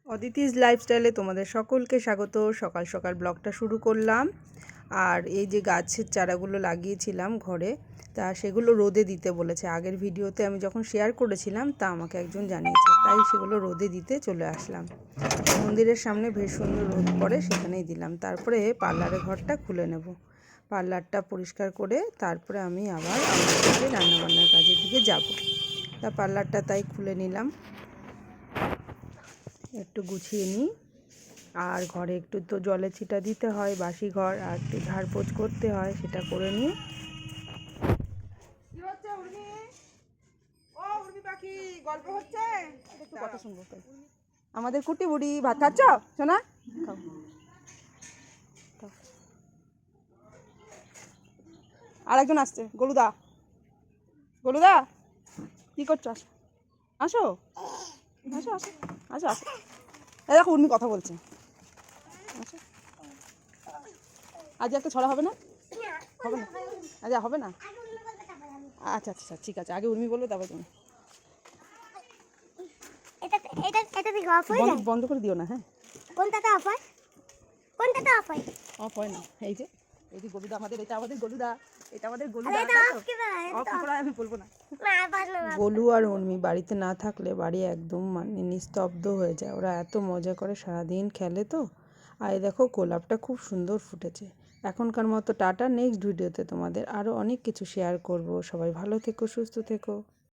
অদিতিস লাইফস্টাইলে তোমাদের সকলকে স্বাগত। সকাল সকাল ব্লগটা শুরু করলাম। আর এই যে গাছের চারাগুলো লাগিয়েছিলাম ঘরে, তা সেগুলো রোদে দিতে বলেছে। আগের ভিডিওতে আমি যখন শেয়ার করেছিলাম তা আমাকে একজন জানিয়েছে, তাই সেগুলো রোদে দিতে চলে আসলাম। মন্দিরের সামনে বেশ সুন্দর রোদ পড়ে, সেখানেই দিলাম। তারপরে পার্লারের ঘরটা খুলে নেব, পার্লারটা পরিষ্কার করে তারপরে আমি আবার আমার কাছে রান্নাবান্নার কাজের দিকে যাব। তা পার্লারটা তাই খুলে নিলাম, একটু গুছিয়ে নিই। আর ঘরে একটু তো জলে ছিটা দিতে হয়, বাসি ঘর, আর একটু ঝাড়পোছ করতে হয়, সেটা করে নিয়ে। কি হচ্ছে উর্মি? ও উর্মি পাখি, গল্প হচ্ছে, একটু কথা শুনবো। আমাদের কুটি বুড়ি ভাত খাচ্ছ শোনা? খাও। আর একজন আসছে, গলুদা। গলুদা কি করছো? আসো আসো আসো আসো আসো আসো। এই দেখো উর্মি কথা বলছে। আচ্ছা, আজ একটা ছড়া হবে না? হবে না আজ? হবে না? আচ্ছা আচ্ছা ঠিক আছে, আগে উর্মি বলবে তারপর তুমি। বন্ধ করে দিও না। হ্যাঁ, কোনটাতে অফ হয়? কোনটাতে অফ হয়? অফ হয় না। এই যে গলুদা আমাদের, এটা আমাদের গলুদা, এটা আমাদের গলুদা। এটা অফ কিভাবে? অফ করে আমি বলবো না। না পারলো না। গোলু আর উর্মি বাড়িতে না থাকলে বাড়ি একদম মানে নিস্তব্ধ হয়ে যায়। ওরা এত মজা করে, সারাদিন খেলে তো। আর এই দেখো গোলাপটা খুব সুন্দর ফুটেছে। এখনকার মতো টাটা, নেক্সট ভিডিওতে তোমাদের আরও অনেক কিছু শেয়ার করব। সবাই ভালো থেকো, সুস্থ থেকো।